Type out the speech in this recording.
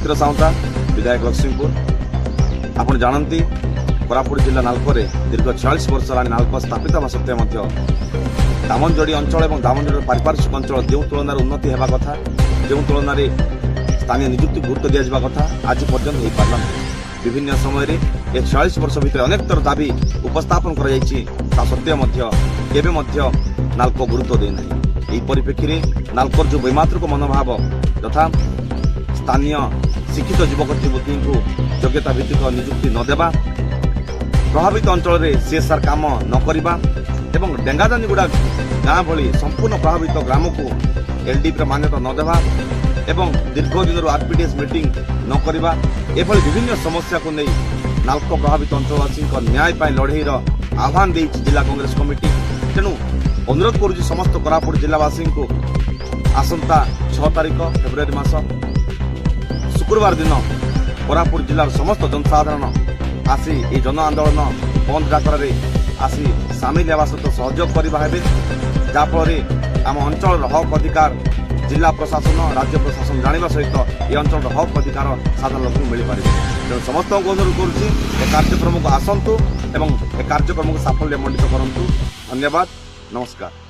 ସୁମିତ୍ର ସାଉଁତା ବିଧାୟକ ଲକ୍ଷ୍ମୀପୁର। ଆପଣ ଜାଣନ୍ତି କୋରାପୁଟ ଜିଲ୍ଲା ନାଲକୋରେ ଦୀର୍ଘ 46 ବର୍ଷ ହେଲାଣି ନାଲକୋ ସ୍ଥାପିତ ହେବା ସତ୍ତ୍ୱେ ମଧ୍ୟ ଦାମନଯୋଡ଼ି ଅଞ୍ଚଳ ଏବଂ ଦାମନଯୋଡ଼ିର ପାରିପାର୍ଶ୍ୱିକ ଅଞ୍ଚଳ ଯେଉଁ ତୁଳନାରେ ଉନ୍ନତି ହେବା କଥା, ଯେଉଁ ତୁଳନାରେ ସ୍ଥାନୀୟ ନିଯୁକ୍ତି ଗୁରୁତ୍ୱ ଦିଆଯିବା କଥା, ଆଜି ପର୍ଯ୍ୟନ୍ତ ହୋଇପାରିଲା ନାହିଁ। ବିଭିନ୍ନ ସମୟରେ ଏ 46 ବର୍ଷ ଭିତରେ ଅନେକ ଥର ଦାବି ଉପସ୍ଥାପନ କରାଯାଇଛି, ତା ସତ୍ତ୍ୱେ ମଧ୍ୟ କେବେ ମଧ୍ୟ ନାଲକୋ ଗୁରୁତ୍ୱ ଦେଇନାହିଁ। ଏହି ପରିପ୍ରେକ୍ଷୀରେ ନାଲକୋର ଯେଉଁ ବୈମାତୃକ ମନୋଭାବ ତଥା ସ୍ଥାନୀୟ ଶିକ୍ଷିତ ଯୁବକ ଯୁବତୀଙ୍କୁ ଯୋଗ୍ୟତା ଭିତ୍ତିକ ନିଯୁକ୍ତି ନ ଦେବା, ପ୍ରଭାବିତ ଅଞ୍ଚଳରେ CSR କାମ ନ କରିବା ଏବଂ ଡେଙ୍ଗାଦାନିଗୁଡ଼ା ଗାଁ ଭଳି ସମ୍ପୂର୍ଣ୍ଣ ପ୍ରଭାବିତ ଗ୍ରାମକୁ LDPର ମାନ୍ୟତା ନ ଦେବା ଏବଂ ଦୀର୍ଘ ଦିନରୁ RPDS ମିଟିଂ ନ କରିବା, ଏଭଳି ବିଭିନ୍ନ ସମସ୍ୟାକୁ ନେଇ ନାଲକୋ ପ୍ରଭାବିତ ଅଞ୍ଚଳବାସୀଙ୍କ ନ୍ୟାୟ ପାଇଁ ଲଢ଼େଇର ଆହ୍ୱାନ ଦେଇଛି ଜିଲ୍ଲା କଂଗ୍ରେସ କମିଟି। ତେଣୁ ଅନୁରୋଧ କରୁଛି ସମସ୍ତ କୋରାପୁଟ ଜିଲ୍ଲାବାସୀଙ୍କୁ ଆସନ୍ତା 6 ତାରିଖ ଫେବୃଆରୀ ମାସ ଶୁକ୍ରବାର ଦିନ କୋରାପୁଟ ଜିଲ୍ଲାର ସମସ୍ତ ଜନସାଧାରଣ ଆସି ଏହି ଜନ ଆନ୍ଦୋଳନ ବନ୍ଦ ଯାତ୍ରାରେ ଆସି ସାମିଲ ହେବା ସହିତ ସହଯୋଗ କରିବା ହେବେ, ଯାହାଫଳରେ ଆମ ଅଞ୍ଚଳର ହକ୍ ଅଧିକାର ଜିଲ୍ଲା ପ୍ରଶାସନ ରାଜ୍ୟ ପ୍ରଶାସନ ଜାଣିବା ସହିତ ଏ ଅଞ୍ଚଳର ହକ୍ ଅଧିକାର ସାଧାରଣ ଲୋକଙ୍କୁ ମିଳିପାରିବ। ତେଣୁ ସମସ୍ତଙ୍କୁ ଅନୁରୋଧ କରୁଛି ଏ କାର୍ଯ୍ୟକ୍ରମକୁ ଆସନ୍ତୁ ଏବଂ ଏ କାର୍ଯ୍ୟକ୍ରମକୁ ସାଫଲ୍ୟ ମଣ୍ଡିତ କରନ୍ତୁ। ଧନ୍ୟବାଦ, ନମସ୍କାର।